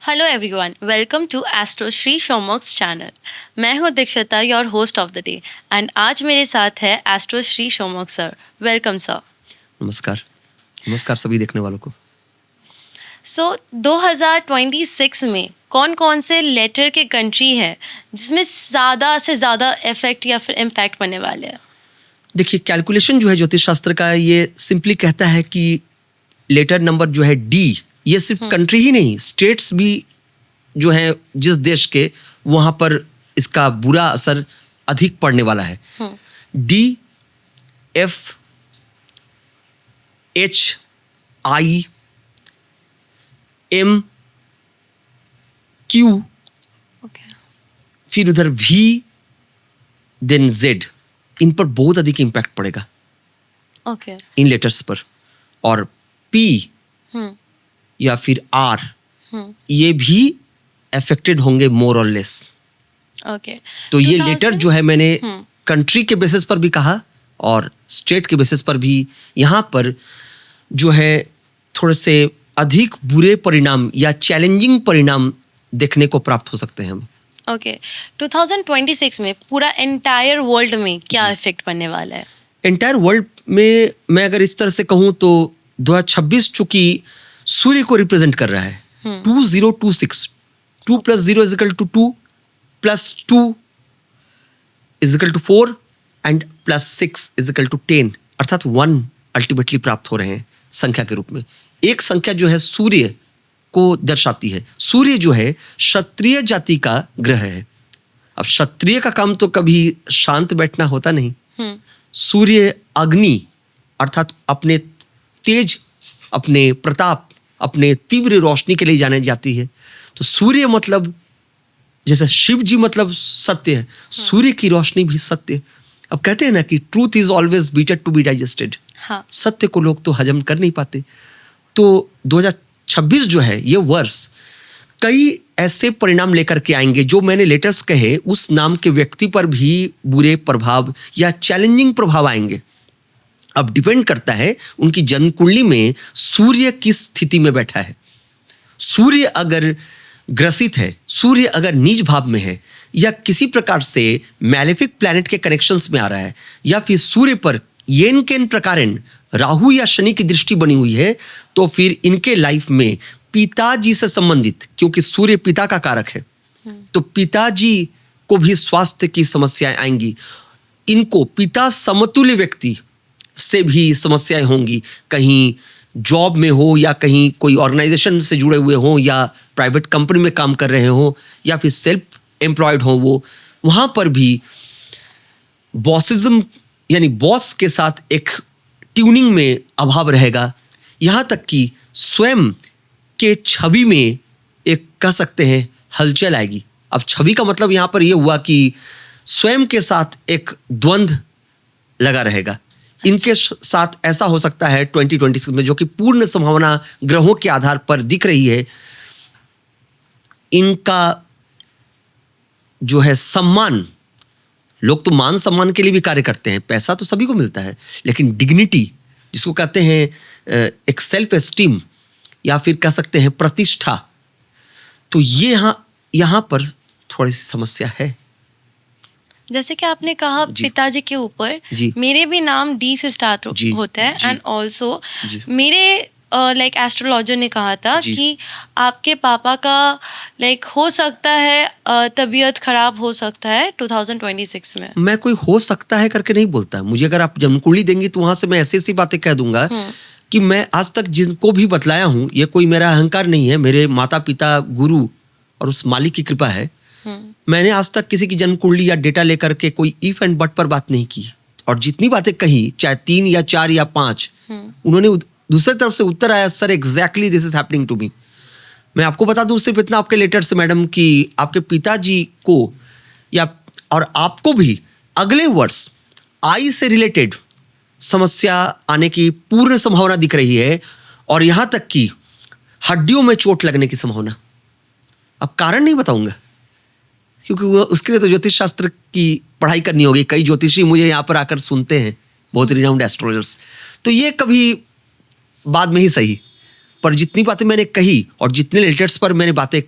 Hello everyone, welcome to astro Shri शोमोक्स channel. मैं हूं Dikshita, your host of the day, and आज मेरे साथ है एस्ट्रो श्री शोमोक्स सर। Welcome sir. नमस्कार। नमस्कार सभी देखने वालों को। सो 2026 में कौन कौन से लेटर के कंट्री है जिसमें ज़्यादा से ज़्यादा इफेक्ट या फिर इम्पैक्ट पड़ने वाले हैं? देखिए, कैलकुलेशन जो है ज्योतिष शास्त्र का, ये सिंपली कहता है कि लेटर नंबर जो है डी, ये सिर्फ कंट्री ही नहीं, स्टेट्स भी जो है जिस देश के, वहाँ पर इसका बुरा असर अधिक पड़ने वाला है। डी, एफ, एच, आई, एम, क्यू, फिर उधर वी, देन जेड, इन पर बहुत अधिक इम्पैक्ट पड़ेगा ओके। इन लेटर्स पर। और पी या फिर आर, ये भी अफेक्टेड होंगे मोर और लेस। ओके। तो ये लेटर जो है मैंने कंट्री के बेसिस पर भी कहा और स्टेट के बेसिस पर भी, यहाँ पर जो है थोड़े से अधिक बुरे परिणाम या चैलेंजिंग परिणाम देखने को प्राप्त हो सकते हैं हमें। ओके। 2026 में पूरा एंटायर वर्ल्ड में क्या इफेक्ट पड़ने वाला है? एंटायर वर्ल्ड में मैं अगर इस तरह से कहूँ तो 2026 चूंकि सूर्य को रिप्रेजेंट कर रहा है। 2026, 2 + 0 = 2, +2 = 4 एंड +6 = 10, अर्थात 1 अल्टीमेटली प्राप्त हो रहे हैं संख्या के रूप में। एक संख्या जो है सूर्य को दर्शाती है। सूर्य जो है क्षत्रिय जाति का ग्रह है। अब क्षत्रिय का काम तो कभी शांत बैठना होता नहीं। सूर्य अग्नि, अर्थात अपने तेज, अपने प्रताप, अपने तीव्र रोशनी के लिए जाने जाती है। तो सूर्य मतलब, जैसे शिव जी मतलब सत्य है, सूर्य की रोशनी भी सत्य है। अब कहते हैं ना कि truth is always bitter to be digested. सत्य को लोग तो हजम कर नहीं पाते। तो 2026 जो है ये वर्ष कई ऐसे परिणाम लेकर के आएंगे जो मैंने लेटर्स कहे, उस नाम के व्यक्ति पर भी बुरे प्रभाव या चैलेंजिंग प्रभाव आएंगे। अब डिपेंड करता है उनकी जन्म कुंडली में सूर्य किस स्थिति में बैठा है। सूर्य अगर ग्रसित है, सूर्य अगर नीच भाव में है, या किसी प्रकार से मैलेफिक प्लैनेट के कनेक्शंस में आ रहा है, या फिर सूर्य पर येन केन प्रकारेण राहु या शनि की दृष्टि बनी हुई है, तो फिर इनके लाइफ में पिताजी से संबंधित, क्योंकि सूर्य पिता का कारक है, तो पिताजी को भी स्वास्थ्य की समस्याएं आएंगी। इनको पिता समतुल्य व्यक्ति से भी समस्याएं होंगी, कहीं जॉब में हो या कहीं कोई ऑर्गेनाइजेशन से जुड़े हुए हो या प्राइवेट कंपनी में काम कर रहे हो या फिर सेल्फ एम्प्लॉयड हो, वो वहाँ पर भी बॉसिज्म यानी बॉस के साथ एक ट्यूनिंग में अभाव रहेगा। यहाँ तक कि स्वयं के छवि में एक कह सकते हैं हलचल आएगी। अब छवि का मतलब यहाँ पर यह हुआ कि स्वयं के साथ एक द्वंद्व लगा रहेगा। इनके साथ ऐसा हो सकता है 2026 में, जो कि पूर्ण संभावना ग्रहों के आधार पर दिख रही है। इनका जो है सम्मान, लोग तो मान सम्मान के लिए भी कार्य करते हैं, पैसा तो सभी को मिलता है, लेकिन डिग्निटी जिसको कहते हैं एक सेल्फ एस्टीम या फिर कह सकते हैं प्रतिष्ठा, तो ये यहाँ पर थोड़ी सी समस्या है। जैसे कि आपने कहा पिताजी के ऊपर, मेरे भी नाम डी से स्टार्ट होता है, एंड ऑल्सो मेरे एस्ट्रोलॉजर ने कहा था कि आपके पापा का हो सकता है तबीयत खराब हो सकता है 2026 में। मैं कोई हो सकता है करके नहीं बोलता। मुझे अगर आप जन्मकुंडली देंगी तो वहां से मैं ऐसी बातें कह दूंगा कि मैं आज तक जिनको भी बतलाया हूँ, ये कोई मेरा अहंकार नहीं है, मेरे माता पिता, गुरु और उस मालिक की कृपा है। मैंने आज तक किसी की जन्म कुंडली या डेटा लेकर के कोई इफ एंड बट पर बात नहीं की, और जितनी बातें कही, चाहे 3 या 4 या 5, उन्होंने दूसरी तरफ से उत्तर आया, sir exactly this is happening to me. मैं आपको बता दूं सिर्फ इतना आपके लेटर से मैडम, कि आपके पिताजी को या और आपको भी अगले वर्ष आई से रिलेटेड समस्या आने की पूर्ण संभावना दिख रही है, और यहां तक कि हड्डियों में चोट लगने की संभावना। अब कारण नहीं बताऊंगा क्योंकि उसके लिए तो ज्योतिष शास्त्र की पढ़ाई करनी होगी। कई ज्योतिषी मुझे यहाँ पर आकर सुनते हैं, बहुत रिनाउंड एस्ट्रोलॉजर्स, तो ये कभी बाद में ही सही। पर जितनी बातें मैंने कही और जितने लेटर्स पर मैंने बातें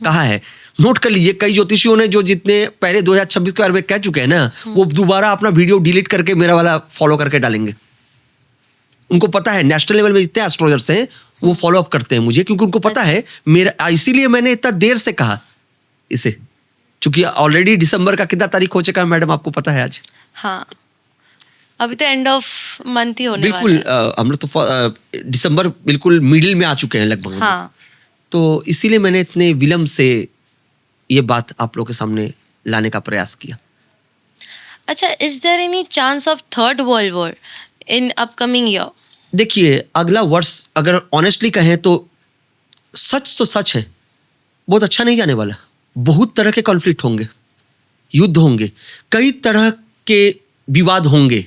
कहा है, नोट कर लीजिए। कई ज्योतिषियों ने जो जितने पहले 2026 के बारे में कह चुके हैं ना, वो दोबारा अपना वीडियो डिलीट करके मेरा वाला फॉलो करके डालेंगे। उनको पता है नेशनल लेवल में जितने एस्ट्रोलॉजर्स हैं वो फॉलो अप करते हैं मुझे, क्योंकि उनको पता है मेरा, इसीलिए मैंने इतना देर से कहा इसे, क्योंकि ऑलरेडी दिसंबर का कितना तारीख हो चुका है मैडम, आपको पता है आज? हाँ, अभी तो एंड ऑफ मंथ ही होने बिल्कुल, हम लोग तो दिसंबर बिल्कुल मिडिल में आ चुके हैं लगभग। हाँ। तो इसीलिए मैंने इतने विलम्ब से ये बात आप लोगों के सामने लाने का प्रयास किया। अच्छा, is there any chance of third world war in upcoming year? देखिए, अगला वर्ष अगर ऑनेस्टली कहें तो सच है, बहुत अच्छा नहीं जाने वाला। बहुत तरह के कॉन्फ्लिक्ट होंगे, युद्ध होंगे, कई तरह के विवाद होंगे,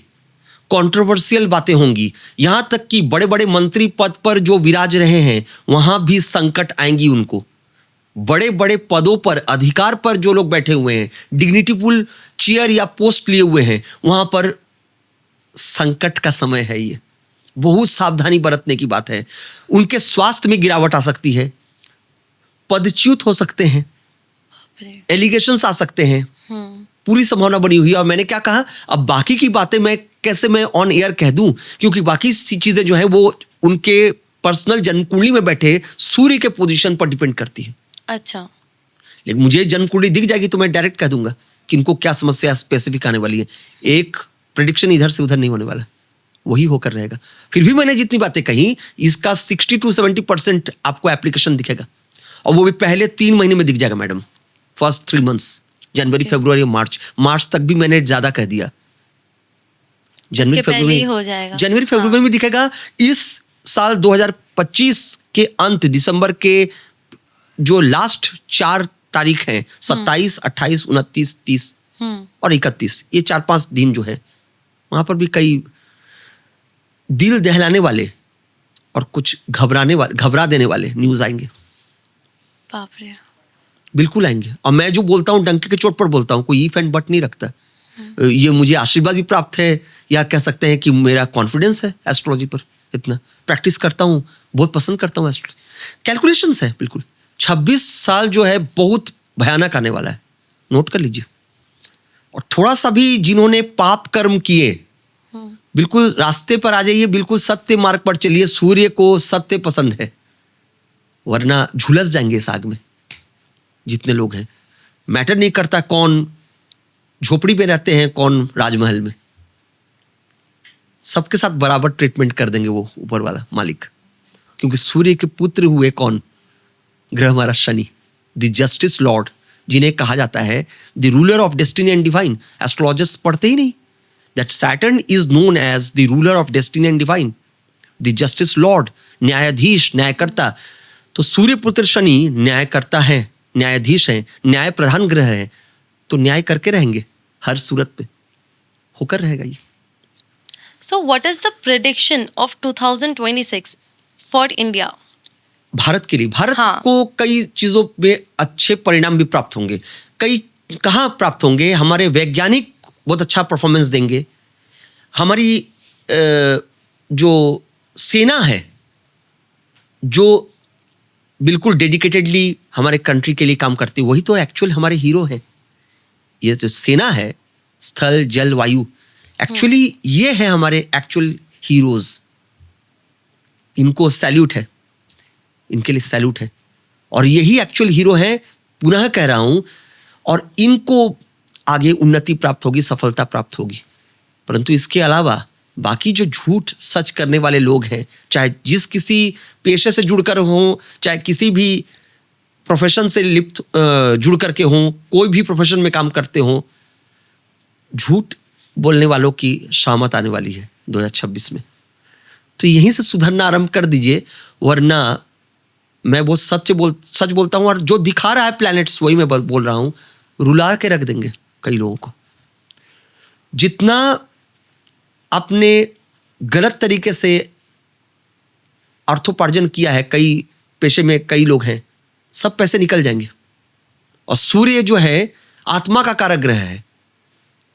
कंट्रोवर्शियल बातें होंगी, यहां तक कि बड़े बड़े मंत्री पद पर जो विराज रहे हैं वहां भी संकट आएंगी उनको। बड़े बड़े पदों पर, अधिकार पर जो लोग बैठे हुए हैं, डिग्निटीफुल चेयर या पोस्ट लिए हुए हैं, वहां पर संकट का समय है। ये बहुत सावधानी बरतने की बात है। उनके स्वास्थ्य में गिरावट आ सकती है, पदच्युत हो सकते हैं, एलिगेशंस आ सकते हैं, पूरी संभावना बनी हुई है। और मैंने क्या कहा, अब बाकी की बातें मैं कैसे मैं ऑन एयर कह दूं, क्योंकि बाकी चीजें जो है वो उनके पर्सनल जन्म कुंडली में बैठे सूर्य के पोजीशन पर डिपेंड करती है। अच्छा, लेकिन मुझे जन्म कुंडली दिख जाएगी तो मैं डायरेक्ट कह दूंगा कि इनको क्या समस्या स्पेसिफिक आने वाली है। एक प्रेडिक्शन इधर से उधर नहीं होने वाला, वही होकर रहेगा। फिर भी मैंने जितनी बातें कही, इसका 60 to 70% आपको एप्लीकेशन दिखेगा, और वो भी पहले 3 महीने में दिख जाएगा मैडम। फर्स्ट 3 months, जनवरी, फरवरी, मार्च तक भी मैंने ज्यादा कह दिया। जनवरी फरवरी में दिखेगा। इस साल 2025 के अंत, दिसंबर के जो लास्ट 4 तारीख हैं, 27, 28, 29, 30 और 31, ये 4-5 दिन जो है, वहां पर भी कई दिल दहलाने वाले और कुछ घबरा देने वाले न्यूज आएंगे। बाप रे, बिल्कुल आएंगे। और मैं जो बोलता हूँ डंके के चोट पर बोलता हूँ, कोई इफ एंड बट नहीं रखता। ये मुझे आशीर्वाद भी प्राप्त है, या कह सकते हैं कि मेरा कॉन्फिडेंस है एस्ट्रोलॉजी पर। इतना प्रैक्टिस करता हूँ, बहुत पसंद करता हूँ एस्ट्रोलॉजी। कैलकुलेशंस है बिल्कुल। 26 साल जो है बहुत भयानक आने वाला है, नोट कर लीजिए। और थोड़ा सा भी जिन्होंने पाप कर्म किए, बिल्कुल रास्ते पर आ जाइए, बिल्कुल सत्य मार्ग पर चलिए। सूर्य को सत्य पसंद है, वरना झुलस जाएंगे इस आग में जितने लोग हैं। मैटर नहीं करता कौन झोपड़ी में रहते हैं, कौन राजमहल में, सबके साथ बराबर ट्रीटमेंट कर देंगे वो ऊपर वाला मालिक। क्योंकि सूर्य के पुत्र हुए कौन? ग्रह हमारा शनि, द जस्टिस लॉर्ड, जिन्हें कहा जाता है the ruler of destiny and divine. Astrologers पढ़ते ही नहीं that Saturn is known as the ruler of destiny and divine, the justice lord, न्यायाधीश, न्यायकर्ता। तो सूर्य पुत्र शनि न्यायकर्ता है, न्यायाधीश है, न्याय प्रधान ग्रह है, तो न्याय करके रहेंगे हर सूरत पे, होकर रहेगा ये। So what is the prediction of 2026 for India? Bharat के लिए, भारत को कई चीजों में अच्छे परिणाम भी प्राप्त होंगे। कई कहाँ प्राप्त होंगे? हमारे वैज्ञानिक बहुत अच्छा परफॉर्मेंस देंगे। हमारी जो सेना है, जो बिल्कुल डेडिकेटेडली हमारे कंट्री के लिए काम करती है, वही तो एक्चुअल हमारे हीरो हैं। ये जो सेना है, स्थल, जल, वायु, एक्चुअली ये है हमारे एक्चुअल हीरोज। इनको सैल्यूट है, इनके लिए सैल्यूट है, और यही एक्चुअल हीरो हैं। पुनः कह रहा हूं, और इनको आगे उन्नति प्राप्त होगी, सफलता प्राप्त होगी। परंतु इसके अलावा बाकी जो झूठ सच करने वाले लोग हैं, चाहे जिस किसी पेशे से जुड़कर हों, चाहे किसी भी प्रोफेशन से लिप्त जुड़ करके हों, कोई भी प्रोफेशन में काम करते हों, झूठ बोलने वालों की शामत आने वाली है 2026 में। तो यहीं से सुधरना आरंभ कर दीजिए, वरना मैं बहुत सच बोलता हूं, और जो दिखा रहा है प्लैनेट्स वही मैं बोल रहा हूं, रुला के रख देंगे कई लोगों को। जितना आपने गलत तरीके से अर्थोपार्जन किया है, कई पेशे में कई लोग हैं, सब पैसे निकल जाएंगे। और सूर्य जो है आत्मा का कारक ग्रह है,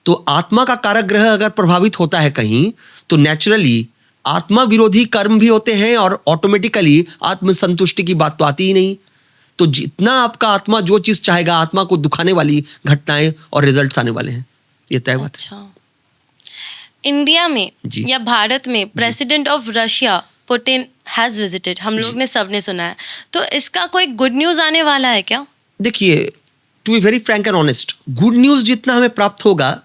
तो आत्मा का कारक ग्रह अगर प्रभावित होता है कहीं, तो नेचुरली आत्मा विरोधी कर्म भी होते हैं, और ऑटोमेटिकली आत्मसंतुष्टि की बात तो आती ही नहीं। तो जितना आपका आत्मा जो चीज चाहेगा, आत्मा को दुखाने वाली घटनाएं और रिजल्ट्स आने वाले हैं, ये तय बात है। अच्छा, इंडिया में या भारत में president of Russia Putin has visited, हम लोग ने सबने सुना है, तो इसका कोई गुड न्यूज आने वाला है क्या? देखिए, to be very frank and honest, good news जितना हमें प्राप्त होगा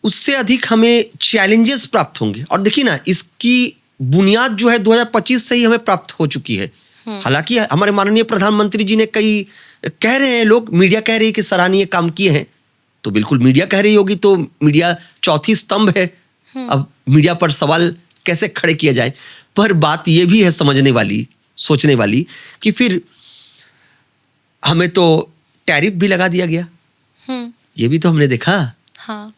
उससे अधिक हमें चैलेंजेस प्राप्त होंगे। और देखिए ना, इसकी बुनियाद जो है 2025 से ही हमें प्राप्त हो चुकी है। हालांकि हमारे माननीय प्रधानमंत्री जी ने कई कह रहे हैं, लोग मीडिया कह रही है कि सराहनीय काम किए हैं, तो बिल्कुल मीडिया कह रही होगी, तो मीडिया चौथी स्तंभ है। अब मीडिया पर सवाल कैसे खड़े किया जाए, पर बात यह भी है समझने वाली, सोचने वाली, कि फिर हमें तो टैरिफ भी लगा दिया गया, ये भी तो हमने देखा। हाँ।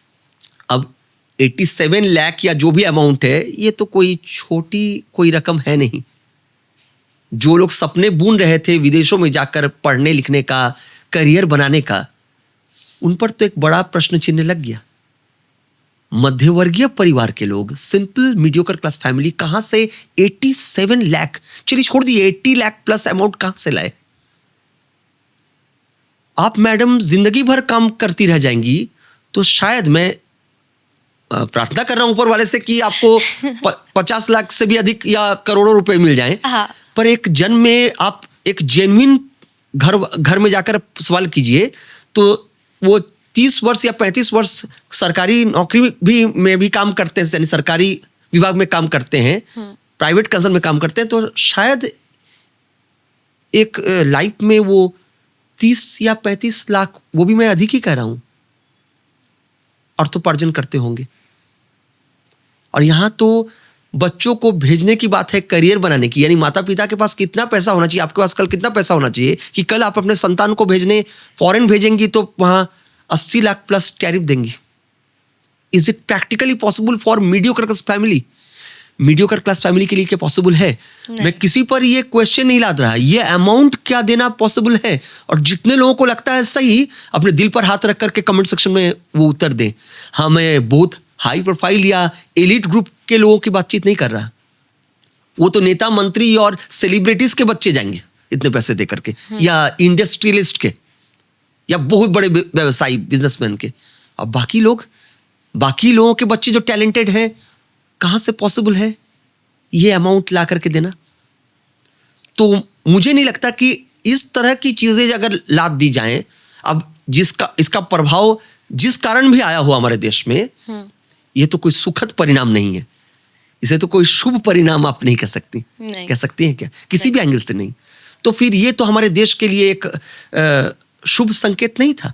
अब 87 लाख या जो भी अमाउंट है, ये तो कोई छोटी कोई रकम है नहीं। जो लोग सपने बुन रहे थे विदेशों में जाकर पढ़ने लिखने का, करियर बनाने का, उन पर तो एक बड़ा प्रश्न चिन्ह लग गया। मध्यवर्गीय परिवार के लोग, सिंपल मीडियोकर क्लास फैमिली, कहां से 87 लाख, चलिए छोड़ दिए, 80 लाख प्लस अमाउंट कहां से लाए? आप मैडम जिंदगी भर काम करती रह जाएंगी, तो शायद मैं प्रार्थना कर रहा हूं ऊपर वाले से कि आपको 50 लाख से भी अधिक या करोड़ों रुपए मिल जाएं। हाँ। पर एक जन्म में आप एक जेन्युइन घर में जाकर सवाल कीजिए, तो वो 30 वर्ष या 35 वर्ष सरकारी नौकरी में भी काम करते हैं, यानी सरकारी विभाग में काम करते हैं, प्राइवेट कंसर्न में काम करते हैं, तो शायद एक लाइफ में वो 30 या 35 लाख, वो भी मैं अधिक ही कह रहा हूं, अर्थोपार्जन करते होंगे। और यहां तो बच्चों को भेजने की बात है करियर बनाने की, यानी माता पिता के पास कितना पैसा होना चाहिए, आपके पास कल कितना पैसा होना चाहिए कि कल आप अपने संतान को भेजने फॉरेन भेजेंगी तो वहां 80 लाख प्लस टैरिफ देंगी। Is it practically possible for mediocre class family? Mediocre class family के लिए क्या पॉसिबल है? मैं किसी पर ये क्वेश्चन नहीं लाद रहा, ये अमाउंट क्या देना पॉसिबल है? और जितने लोगों को लगता है सही, अपने दिल पर हाथ रख करके कमेंट सेक्शन में वो उत्तर दें। हाँ, मैं बहुत हाई प्रोफाइल या एलिट ग्रुप के लोगों की बातचीत नहीं कर रहा, वो तो नेता मंत्री और सेलिब्रिटीज के बच्चे जाएंगे इतने पैसे दे करके, या इंडस्ट्रियलिस्ट के, या बहुत बड़े व्यवसायी बिजनेसमैन के। अब बाकी लोगों के बच्चे जो टैलेंटेड हैं, कहां से पॉसिबल है ये अमाउंट ला करके देना? तो मुझे नहीं लगता कि इस तरह की चीजें अगर लाद दी जाएं, अब इसका प्रभाव जिस कारण भी आया हो हमारे देश में, ये तो कोई सुखद परिणाम नहीं है, इसे तो कोई शुभ परिणाम आप नहीं कह सकती। कह सकती हैं क्या? किसी भी एंगल से नहीं। तो फिर ये तो हमारे देश के लिए एक शुभ संकेत नहीं था।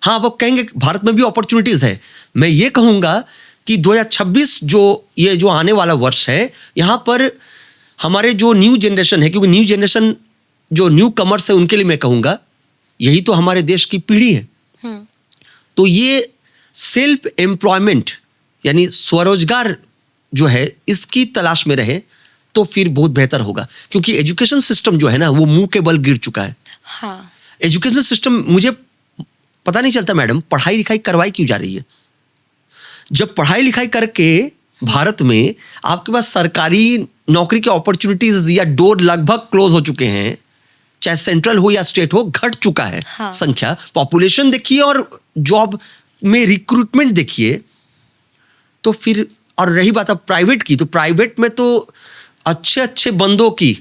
हाँ, वो कहेंगे भारत में भी अपॉर्चुनिटीज है। मैं ये कहूंगा कि 2026 जो आने वाला वर्ष है, यहां पर हमारे जो न्यू जनरेशन है, क्योंकि न्यू जनरेशन जो न्यू कमर्स है, उनके लिए मैं कहूंगा यही तो हमारे देश की पीढ़ी है। तो ये सेल्फ एम्प्लॉयमेंट यानी स्वरोजगार जो है, इसकी तलाश में रहे तो फिर बहुत बेहतर होगा। क्योंकि एजुकेशन सिस्टम जो है ना, वो मुंह के बल गिर चुका है। हाँ। एजुकेशन सिस्टम, मुझे पता नहीं चलता मैडम, पढ़ाई लिखाई करवाई क्यों जा रही है? जब पढ़ाई लिखाई करके भारत में आपके पास सरकारी नौकरी के अपॉर्चुनिटीज या डोर लगभग क्लोज हो चुके हैं, चाहे सेंट्रल हो या स्टेट हो, घट चुका है। हाँ। संख्या, पॉपुलेशन देखिए और जॉब में रिक्रूटमेंट देखिए, तो फिर, और रही बात अब प्राइवेट की, तो प्राइवेट में तो अच्छे बंदों की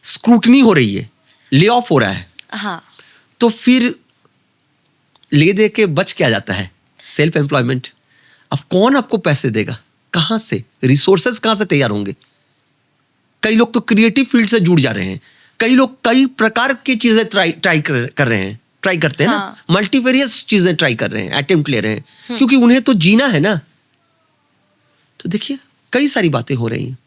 स्क्रूटनी हो रही है, ले ऑफ हो रहा है। हाँ। तो फिर ले दे के बच क्या जाता है? Self employment. अब कौन आपको पैसे देगा? कहां से रिसोर्सेस कहां से तैयार होंगे? कई लोग तो क्रिएटिव फील्ड से जुड़ जा रहे हैं, कई लोग कई प्रकार की चीजें ट्राई करते हैं। हाँ। ना, मल्टीवेरियस चीजें ट्राई कर रहे हैं, अटेम्प्ट ले रहे हैं, क्योंकि उन्हें तो जीना है ना। तो देखिए, कई सारी बातें हो रही हैं।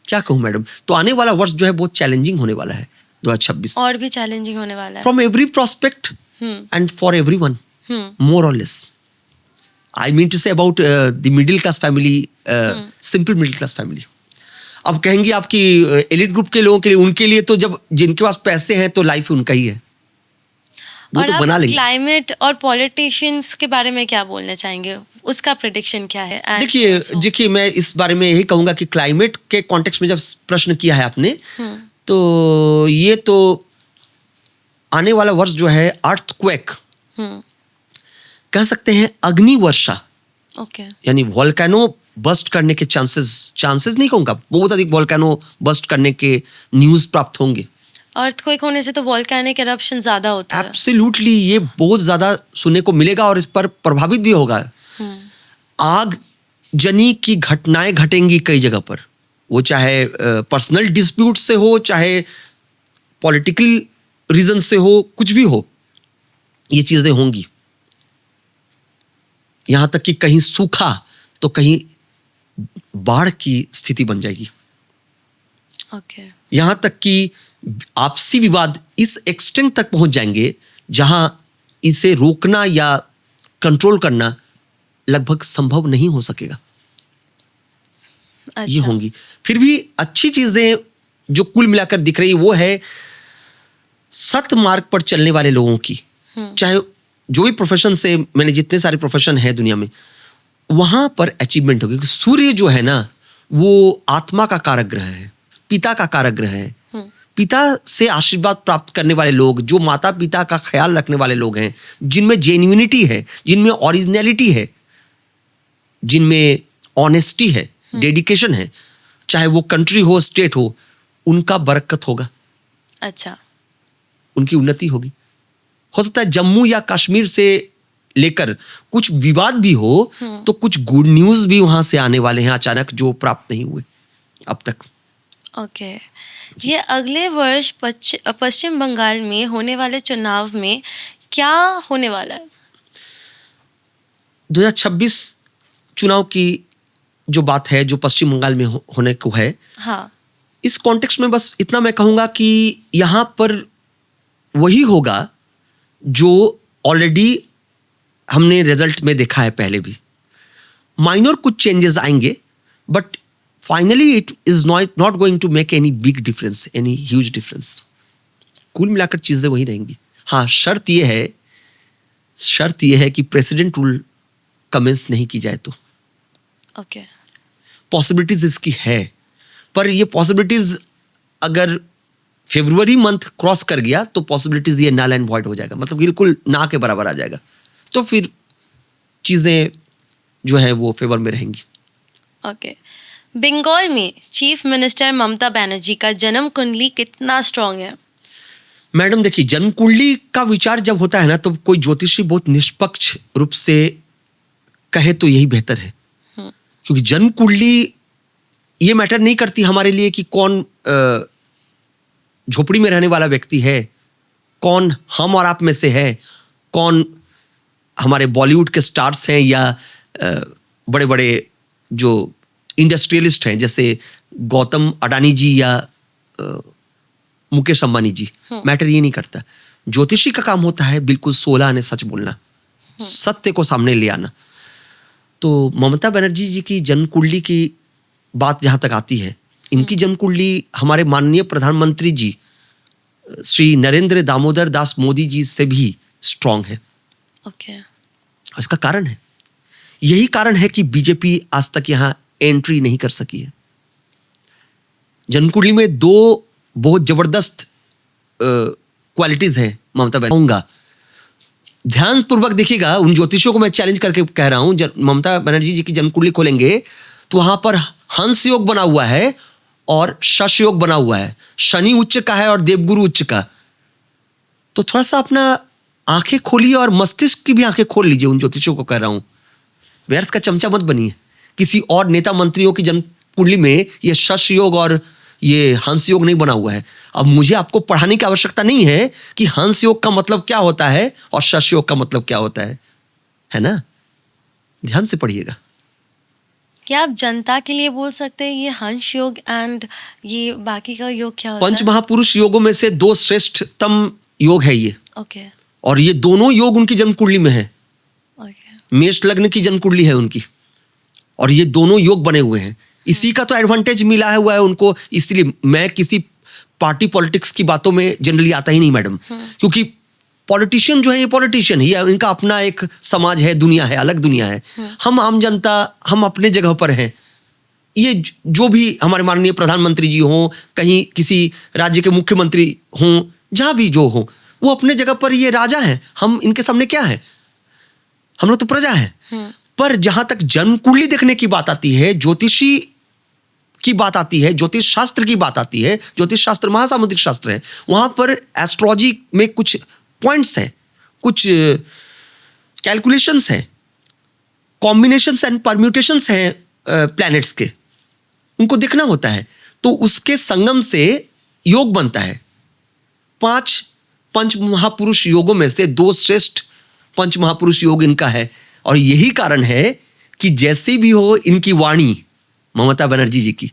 क्या कहूं मैडम, तो आने वाला वर्ष जो है बहुत चैलेंजिंग होने वाला है, 2026 और भी चैलेंजिंग होने वाला है, from every prospect and for everyone, more और less. I mean to say about the middle class family, simple middle class family. अब कहेंगे आपकी एलिट ग्रुप के लोगों के लिए, उनके लिए तो जब जिनके पास पैसे हैं तो लाइफ उनका ही है, वो और तो बना लेंगे। क्लाइमेट और पॉलिटिशियंस के बारे में क्या बोलना चाहेंगे? उसका प्रेडिक्शन क्या है? देखिए, मैं इस बारे में यही कहूंगा कि क्लाइमेट के कॉन्टेक्स्ट में जब प्रश्न किया है आपने, तो ये तो आने वाला वर्ष जो है अर्थक्वेक कह सकते हैं, अग्नि वर्षा। ओके। यानी वोल्केनो बस्ट करने के चांसेस नहीं कहूँगा, बहुत अधिक वोल्केनो बस्ट करने के न्यूज़ प्राप्त होंगे। अर्थक्वेक होने से तो वोल्केनिक एरप्शन ज़्यादा होता है। एब्सोल्युटली, ये बहुत ज़्यादा सुनने को मिलेगा और इस पर प्रभावित भी होगा। आग जनी की घटनाएं घटेंगी कई जगह पर, वो चाहे पर्सनल डिस्प्यूट से हो, चाहे पॉलिटिकल रीजन से हो, कुछ भी हो, ये चीज़ें होंगी। यहाँ तक कि कहीं सूखा तो कहीं बाढ़ की स्थिति बन जाएगी। ओके। यहाँ तक कि आपसी विवाद इस एक्सटेंट तक पहुंच जाएंगे जहां इसे रोकना या कंट्रोल करना लगभग संभव नहीं हो सकेगा। अच्छा। ये होंगी। फिर भी अच्छी चीजें जो कुल मिलाकर दिख रही वो है सत मार्ग पर चलने वाले लोगों की, चाहे जो भी प्रोफेशन से, मैंने जितने सारे प्रोफेशन है दुनिया में, वहां पर अचीवमेंट होगी। सूर्य जो है ना, वो आत्मा का कारक ग्रह है, पिता का कारक ग्रह है। पिता से आशीर्वाद प्राप्त करने वाले लोग, जो माता पिता का ख्याल रखने वाले लोग हैं, जिनमें जेन्युइनिटी है, जिनमें ओरिजिनलिटी है, जिनमें ऑनेस्टी है, डेडिकेशन है, चाहे वो कंट्री हो, स्टेट हो, उनका बरकत होगा। अच्छा। उनकी उन्नति होगी। हो सकता है जम्मू या कश्मीर से लेकर कुछ विवाद भी हो, तो कुछ गुड न्यूज भी वहां से आने वाले हैं अचानक, जो प्राप्त नहीं हुए अब तक। ओके। ये अगले वर्ष पश्चिम बंगाल में होने वाले चुनाव में क्या होने वाला है? 2026 चुनाव की जो बात है, जो पश्चिम बंगाल में होने को है, हाँ। इस कॉन्टेक्स्ट में बस इतना मैं कहूंगा कि यहाँ पर वही होगा जो ऑलरेडी हमने रिजल्ट में देखा है पहले भी। माइनर कुछ चेंजेस आएंगे, but finally it is not going to make any big difference, any huge difference. कुल मिलाकर चीजें वही रहेंगी। हाँ, शर्त यह है कि प्रेसिडेंट रूल कमेंस नहीं की जाए तो। ओके। पॉसिबिलिटीज इसकी है, पर ये पॉसिबिलिटीज अगर फरवरी मंथ क्रॉस कर गया तो पॉसिबिलिटीज ये नल एंड वॉइड हो जाएगा, मतलब बिल्कुल ना के बराबर आ जाएगा। तो फिर चीजें जो है वो फेवर में रहेंगी। ओके। बंगाल में चीफ मिनिस्टर ममता बनर्जी का जन्म कुंडली कितना स्ट्रांग है? मैडम देखिए, जन्म कुंडली का विचार जब होता है ना, तो कोई ज्योतिषी बहुत निष्पक्ष रूप से कहे तो यही बेहतर है। क्योंकि जन्म कुंडली ये मैटर नहीं करती हमारे लिए कि कौन झोपड़ी में रहने वाला व्यक्ति है, कौन हम और आप में से है, कौन हमारे बॉलीवुड के स्टार्स हैं या बड़े बड़े जो इंडस्ट्रियलिस्ट हैं, जैसे गौतम अडानी जी या मुकेश अंबानी जी। मैटर ये नहीं करता। ज्योतिषी का काम होता है बिल्कुल 16 आने सच बोलना, सत्य को सामने ले आना। तो ममता बनर्जी जी की जन्म कुंडली की बात जहां तक आती है, इनकी जन्म कुंडली हमारे माननीय प्रधानमंत्री जी श्री नरेंद्र दामोदर दास मोदी जी से भी स्ट्रांग है। ओके। और इसका कारण है, यही कारण है कि बीजेपी आज तक यहां एंट्री नहीं कर सकी है। जन्म कुंडली में 2 बहुत जबरदस्त क्वालिटीज हैं ममता बनर्जी। ध्यान पूर्वक देखिएगा, उन ज्योतिषियों को मैं चैलेंज करके कह रहा हूं, ममता बनर्जी जी की जन्म कुंडली खोलेंगे तो वहां पर हंस योग बना हुआ है और शश योग बना हुआ है। शनि उच्च का है और देवगुरु उच्च का। तो थोड़ा सा अपना आंखें खोलिए और मस्तिष्क की भी आंखें खोल लीजिए। उन ज्योतिषियों को कह रहा हूं, व्यर्थ का चमचा मत बनिए। किसी और नेता मंत्रियों की जन्म कुंडली में ये शश योग और ये हंस योग नहीं बना हुआ है। अब मुझे आपको पढ़ाने की आवश्यकता नहीं है कि हंस योग का मतलब क्या होता है और शश योग का मतलब क्या होता है ना? ध्यान से पढ़िएगा। क्या आप जनता के लिए बोल सकते हैं ये हंस योग एंड ये बाकी का योग क्या होता है? पंच महापुरुष योगों में से 2 श्रेष्ठतम योग है ये। ओके। और ये दोनों योग उनकी जन्म कुंडली में है। ओके। मेष लग्न की जन्म कुंडली है उनकी, और ये दोनों योग बने हुए हैं। इसी का तो एडवांटेज मिला हुआ है उनको। इसलिए मैं किसी पार्टी पॉलिटिक्स की बातों में जनरली आता ही नहीं मैडम, क्योंकि पॉलिटिशियन जो है ये पॉलिटिशियन ही है, इनका अपना एक समाज है, दुनिया है, अलग दुनिया है। हम आम जनता, हम अपने जगह पर हैं। ये जो भी हमारे माननीय प्रधानमंत्री जी हों, कहीं किसी राज्य के मुख्यमंत्री हों, जहाँ भी जो हो, वो अपने जगह पर ये राजा हैं, हम इनके सामने क्या है, हम लोग तो प्रजा हैं। पर जहां तक जन्म कुंडली देखने की बात आती है, ज्योतिषी की बात आती है, ज्योतिष शास्त्र की बात आती है, ज्योतिष शास्त्र महासामुद्रिक शास्त्र है, वहां पर एस्ट्रोलॉजी में कुछ पॉइंट्स हैं, कुछ कैलकुलेशंस हैं, कॉम्बिनेशंस एंड परम्यूटेशंस हैं प्लैनेट्स के, उनको देखना होता है। तो उसके संगम से योग बनता है। 5 पंच महापुरुष योगों में से 2 श्रेष्ठ पंच महापुरुष योग इनका है। और यही कारण है कि जैसी भी हो इनकी वाणी, ममता बनर्जी जी की,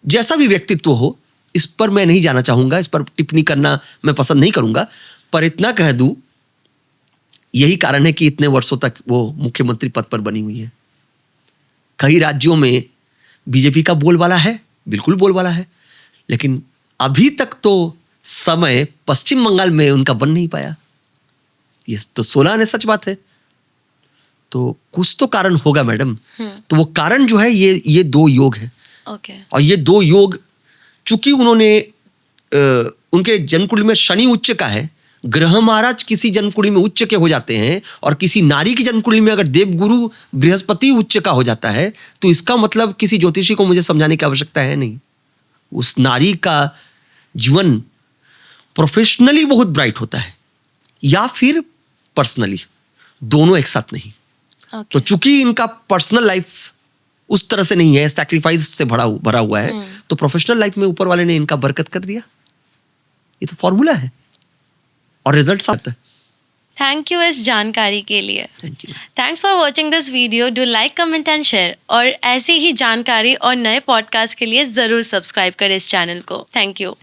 जैसा भी व्यक्तित्व हो, इस पर मैं नहीं जाना चाहूंगा, इस पर टिप्पणी करना मैं पसंद नहीं करूंगा, पर इतना कह दूं, यही कारण है कि इतने वर्षों तक वो मुख्यमंत्री पद पर बनी हुई है। कई राज्यों में बीजेपी का बोलबाला है, बिल्कुल बोलबाला है, लेकिन अभी तक तो समय पश्चिम बंगाल में उनका बन नहीं पाया। ये तो 16 आने सच बात है। तो कुछ तो कारण होगा मैडम। तो वो कारण जो है ये 2 योग है। और ये 2 योग चूंकि उन्होंने उनके जन्मकुंडली में शनि उच्च का है, ग्रह महाराज किसी जन्मकुंडली में उच्च के हो जाते हैं, और किसी नारी की जन्मकुंडली में अगर देवगुरु बृहस्पति उच्च का हो जाता है, तो इसका मतलब किसी ज्योतिषी को मुझे समझाने की आवश्यकता है नहीं। उस नारी का जीवन प्रोफेशनली बहुत ब्राइट होता है, या फिर पर्सनली, दोनों एक साथ नहीं। तो चूंकि इनका पर्सनल लाइफ उस तरह से नहीं है, सैक्रिफाइस से भरा हुआ है, तो प्रोफेशनल लाइफ में ऊपर वाले ने इनका बरकत कर दिया। ये तो फॉर्मूला है और रिजल्ट आता है। थैंक यू इस जानकारी के लिए। Thank you. Thanks for watching this video. Do like, comment and share. और ऐसी ही जानकारी और नए पॉडकास्ट के लिए ज़रूर सब्सक्राइब करें इस चैनल को। Thank you.